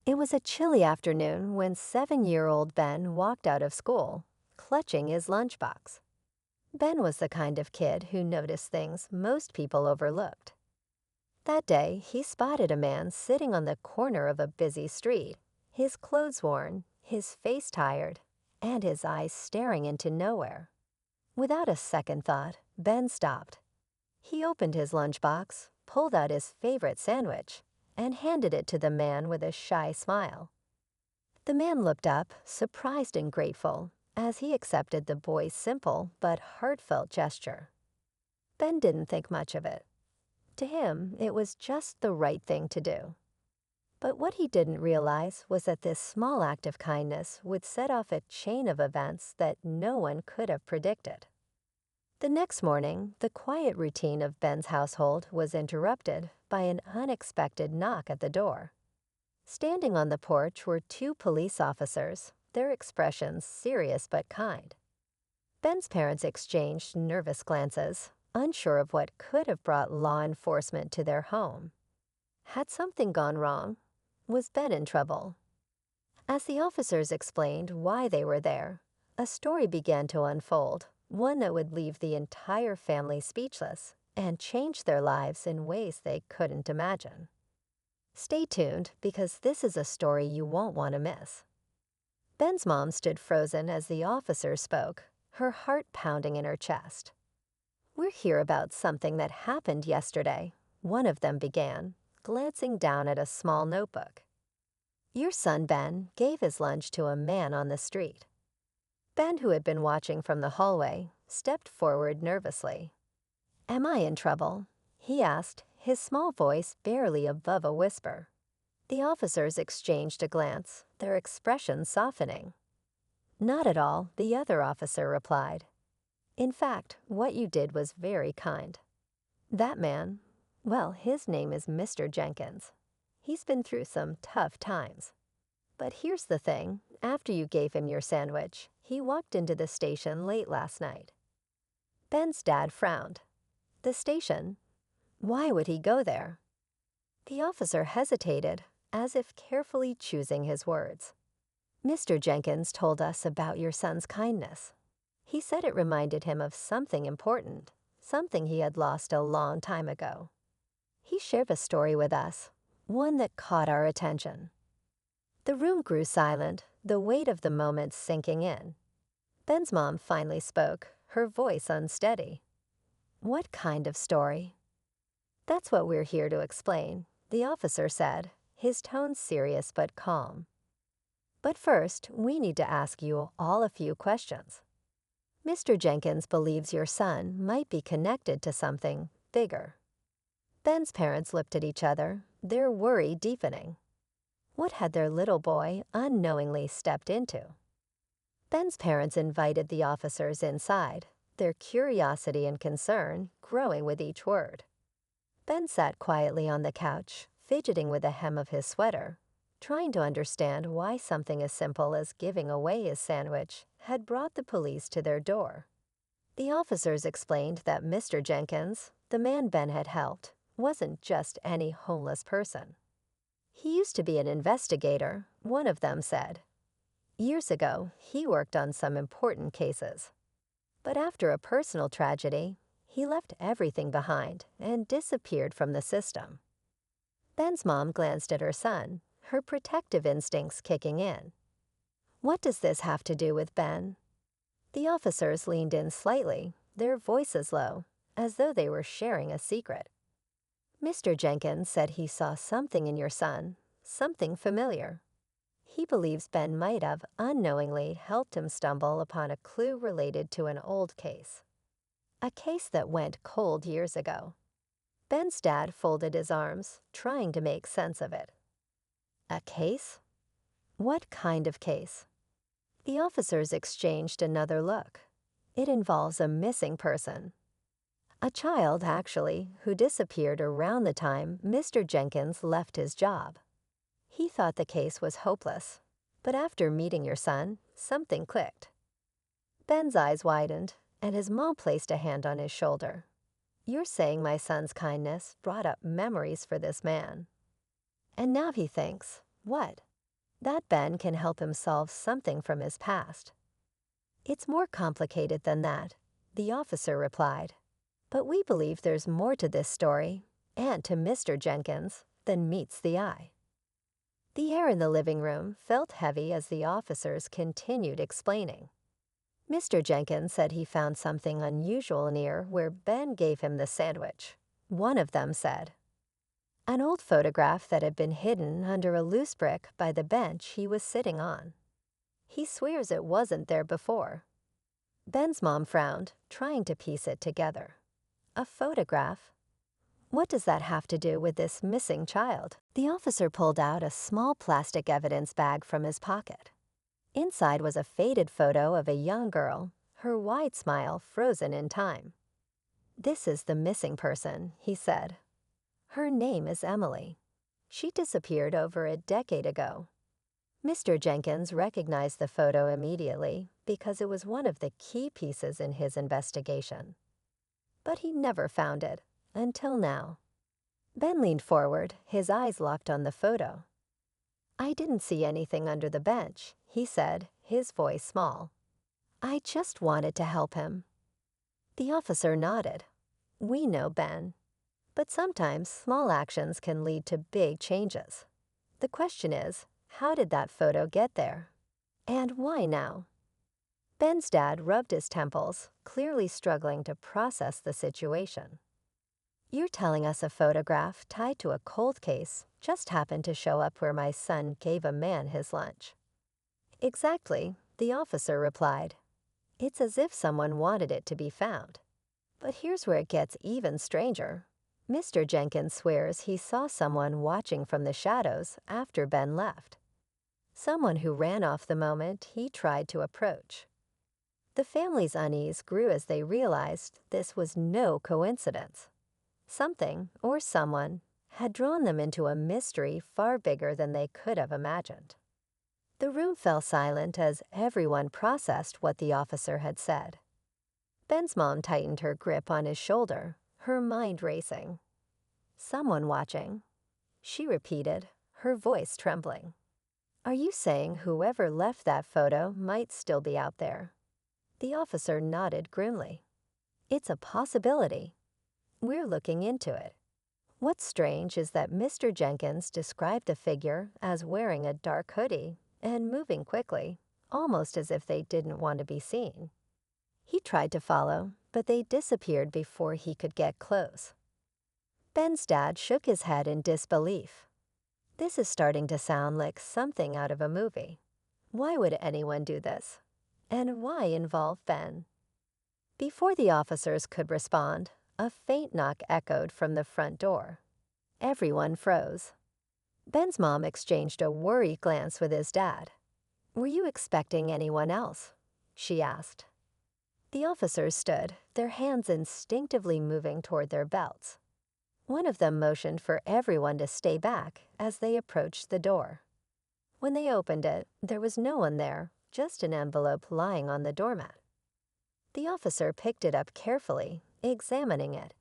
It was a chilly afternoon when 7-year-old Ben walked out of school, clutching his lunchbox. Ben was the kind of kid who noticed things most people overlooked. That day, he spotted a man sitting on the corner of a busy street, his clothes worn, his face tired, and his eyes staring into nowhere. Without a second thought, Ben stopped. He opened his lunchbox, pulled out his favorite sandwich, and handed it to the man with a shy smile. The man looked up, surprised and grateful, as he accepted the boy's simple but heartfelt gesture. Ben didn't think much of it. To him, it was just the right thing to do. But what he didn't realize was that this small act of kindness would set off a chain of events that no one could have predicted. The next morning, the quiet routine of Ben's household was interrupted by an unexpected knock at the door. Standing on the porch were two police officers, their expressions serious but kind. Ben's parents exchanged nervous glances, unsure of what could have brought law enforcement to their home. Had something gone wrong? Was Ben in trouble? As the officers explained why they were there, a story began to unfold, one that would leave the entire family speechless and change their lives in ways they couldn't imagine. Stay tuned, because this is a story you won't want to miss. Ben's mom stood frozen as the officer spoke, her heart pounding in her chest. "We're here about something that happened yesterday," one of them began, glancing down at a small notebook. "Your son Ben gave his lunch to a man on the street." Ben, who had been watching from the hallway, stepped forward nervously. "Am I in trouble?" he asked, his small voice barely above a whisper. The officers exchanged a glance, their expressions softening. "Not at all," the other officer replied. "In fact, what you did was very kind. That man, well, his name is Mr. Jenkins. He's been through some tough times. But here's the thing, after you gave him your sandwich, he walked into the station late last night." Ben's dad frowned. "The station? Why would he go there?" The officer hesitated, as if carefully choosing his words. "Mr. Jenkins told us about your son's kindness. He said it reminded him of something important, something he had lost a long time ago. He shared a story with us, one that caught our attention." The room grew silent, the weight of the moment sinking in. Ben's mom finally spoke, her voice unsteady. "What kind of story?" "That's what we're here to explain," the officer said, his tone serious but calm. "But first, we need to ask you all a few questions. Mr. Jenkins believes your son might be connected to something bigger." Ben's parents looked at each other, their worry deepening. What had their little boy unknowingly stepped into? Ben's parents invited the officers inside, their curiosity and concern growing with each word. Ben sat quietly on the couch, fidgeting with the hem of his sweater, trying to understand why something as simple as giving away his sandwich had brought the police to their door. The officers explained that Mr. Jenkins, the man Ben had helped, wasn't just any homeless person. "He used to be an investigator," one of them said. "Years ago, he worked on some important cases. But after a personal tragedy, he left everything behind and disappeared from the system." Ben's mom glanced at her son, her protective instincts kicking in. "What does this have to do with Ben?" The officers leaned in slightly, their voices low, as though they were sharing a secret. "Mr. Jenkins said he saw something in your son, something familiar. He believes Ben might have unknowingly helped him stumble upon a clue related to an old case. A case that went cold years ago." Ben's dad folded his arms, trying to make sense of it. "A case? What kind of case?" The officers exchanged another look. "It involves a missing person. A child, actually, who disappeared around the time Mr. Jenkins left his job. He thought the case was hopeless, but after meeting your son, something clicked." Ben's eyes widened, and his mom placed a hand on his shoulder. "You're saying my son's kindness brought up memories for this man. And now he thinks, what?" that Ben can help him solve something from his past. It's more complicated than that, the officer replied. But we believe there's more to this story, and to Mr. Jenkins, than meets the eye. The air in the living room felt heavy as the officers continued explaining. Mr. Jenkins said he found something unusual near where Ben gave him the sandwich. One of them said, an old photograph that had been hidden under a loose brick by the bench he was sitting on. He swears it wasn't there before. Ben's mom frowned, trying to piece it together. A photograph? What does that have to do with this missing child? The officer pulled out a small plastic evidence bag from his pocket. Inside was a faded photo of a young girl, her wide smile frozen in time. This is the missing person, he said. Her name is Emily. She disappeared over a decade ago. Mr. Jenkins recognized the photo immediately because it was one of the key pieces in his investigation. But he never found it, until now. Ben leaned forward, his eyes locked on the photo. I didn't see anything under the bench, he said, his voice small. I just wanted to help him. The officer nodded. We know Ben. But sometimes small actions can lead to big changes. The question is, how did that photo get there? And why now? Ben's dad rubbed his temples, clearly struggling to process the situation. You're telling us a photograph tied to a cold case just happened to show up where my son gave a man his lunch. Exactly, the officer replied. It's as if someone wanted it to be found. But here's where it gets even stranger. Mr. Jenkins swears he saw someone watching from the shadows after Ben left. Someone who ran off the moment he tried to approach. The family's unease grew as they realized this was no coincidence. Something, or someone, had drawn them into a mystery far bigger than they could have imagined. The room fell silent as everyone processed what the officer had said. Ben's mom tightened her grip on his shoulder, her mind racing. Someone watching, she repeated, her voice trembling. Are you saying whoever left that photo might still be out there? The officer nodded grimly. It's a possibility. We're looking into it. What's strange is that Mr. Jenkins described the figure as wearing a dark hoodie and moving quickly, almost as if they didn't want to be seen. He tried to follow, but they disappeared before he could get close. Ben's dad shook his head in disbelief. This is starting to sound like something out of a movie. Why would anyone do this? And why involve Ben? Before the officers could respond, a faint knock echoed from the front door. Everyone froze. Ben's mom exchanged a worried glance with his dad. Were you expecting anyone else? She asked. The officers stood, their hands instinctively moving toward their belts. One of them motioned for everyone to stay back as they approached the door. When they opened it, there was no one there, just an envelope lying on the doormat. The officer picked it up carefully, examining it.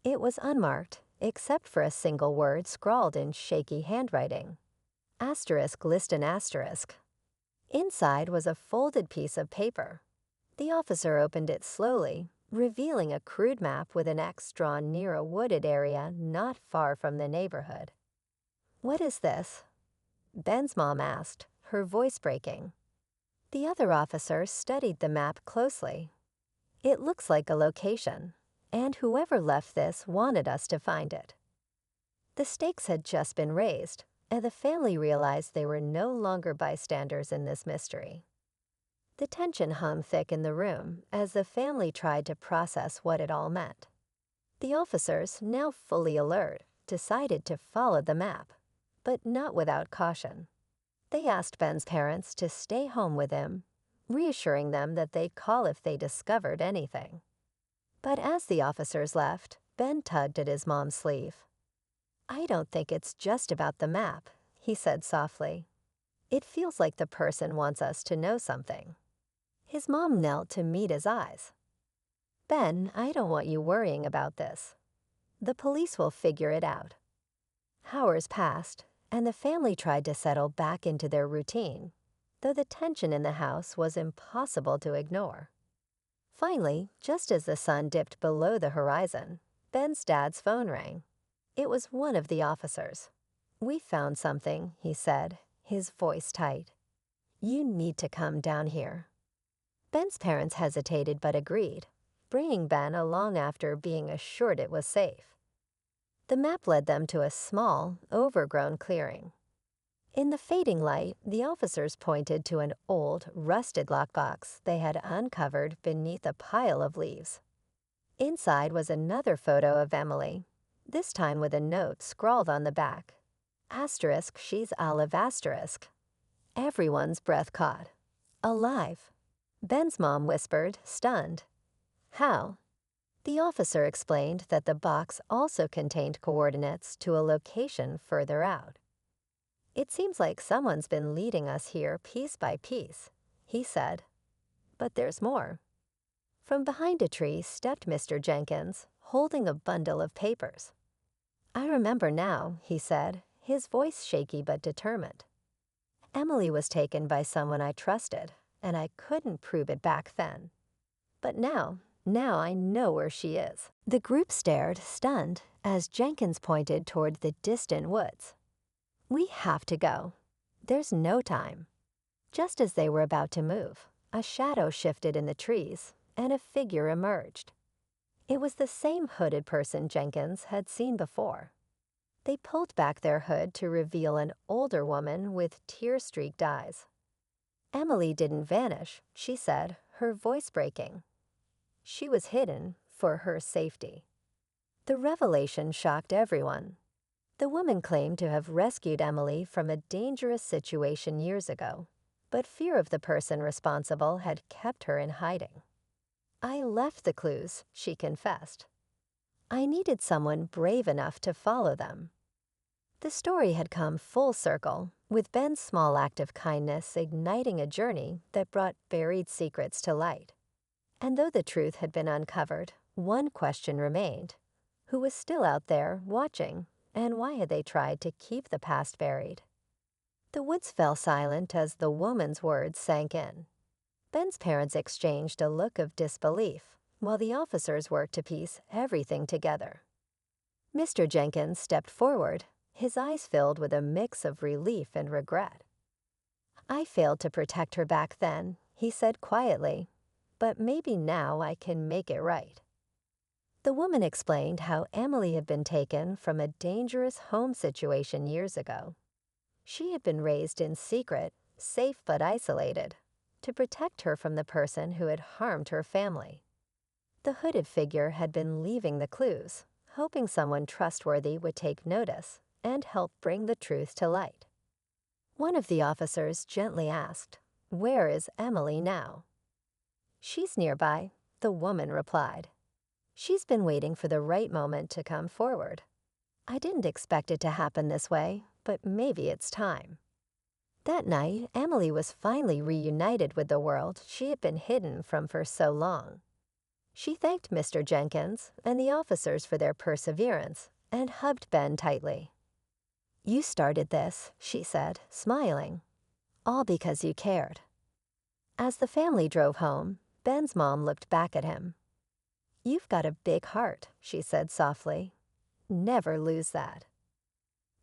It was unmarked, except for a single word scrawled in shaky handwriting. Asterisk list an asterisk. Inside was a folded piece of paper. The officer opened it slowly, revealing a crude map with an X drawn near a wooded area not far from the neighborhood. What is this? Ben's mom asked, her voice breaking. The other officer studied the map closely. It looks like a location, and whoever left this wanted us to find it. The stakes had just been raised, and the family realized they were no longer bystanders in this mystery. The tension hung thick in the room as the family tried to process what it all meant. The officers, now fully alert, decided to follow the map, but not without caution. They asked Ben's parents to stay home with him, reassuring them that they'd call if they discovered anything. But as the officers left, Ben tugged at his mom's sleeve. I don't think it's just about the map, he said softly. It feels like the person wants us to know something. His mom knelt to meet his eyes. Ben, I don't want you worrying about this. The police will figure it out. Hours passed, and the family tried to settle back into their routine, though the tension in the house was impossible to ignore. Finally, just as the sun dipped below the horizon, Ben's dad's phone rang. It was one of the officers. "We found something," he said, his voice tight. "You need to come down here." Ben's parents hesitated but agreed, bringing Ben along after being assured it was safe. The map led them to a small, overgrown clearing. In the fading light, the officers pointed to an old, rusted lockbox they had uncovered beneath a pile of leaves. Inside was another photo of Emily, this time with a note scrawled on the back. Asterisk, she's olive asterisk. Everyone's breath caught. Alive. Ben's mom whispered, stunned. "How?" The officer explained that the box also contained coordinates to a location further out. "It seems like someone's been leading us here piece by piece," he said. "But there's more." From behind a tree stepped Mr. Jenkins, holding a bundle of papers. "I remember now," he said, his voice shaky but determined. "Emily was taken by someone I trusted, and I couldn't prove it back then. But now I know where she is." The group stared, stunned, as Jenkins pointed toward the distant woods. "We have to go. There's no time." Just as they were about to move, a shadow shifted in the trees, and a figure emerged. It was the same hooded person Jenkins had seen before. They pulled back their hood to reveal an older woman with tear-streaked eyes. "Emily didn't vanish," she said, her voice breaking. "She was hidden for her safety." The revelation shocked everyone. The woman claimed to have rescued Emily from a dangerous situation years ago, but fear of the person responsible had kept her in hiding. "I left the clues," she confessed. "I needed someone brave enough to follow them." The story had come full circle, with Ben's small act of kindness igniting a journey that brought buried secrets to light. And though the truth had been uncovered, one question remained. Who was still out there, watching, and why had they tried to keep the past buried? The woods fell silent as the woman's words sank in. Ben's parents exchanged a look of disbelief, while the officers worked to piece everything together. Mr. Jenkins stepped forward, his eyes filled with a mix of relief and regret. "I failed to protect her back then," he said quietly, "but maybe now I can make it right." The woman explained how Emily had been taken from a dangerous home situation years ago. She had been raised in secret, safe but isolated, to protect her from the person who had harmed her family. The hooded figure had been leaving the clues, hoping someone trustworthy would take notice and help bring the truth to light. One of the officers gently asked, "Where is Emily now?" "She's nearby," the woman replied. "She's been waiting for the right moment to come forward. I didn't expect it to happen this way, but maybe it's time." That night, Emily was finally reunited with the world she had been hidden from for so long. She thanked Mr. Jenkins and the officers for their perseverance and hugged Ben tightly. "You started this," she said, smiling. "All because you cared." As the family drove home, Ben's mom looked back at him. "You've got a big heart," she said softly. "Never lose that."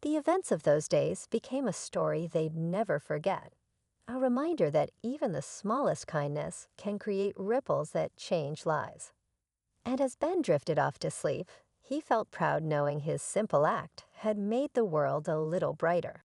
The events of those days became a story they'd never forget, a reminder that even the smallest kindness can create ripples that change lives. And as Ben drifted off to sleep, he felt proud knowing his simple act had made the world a little brighter.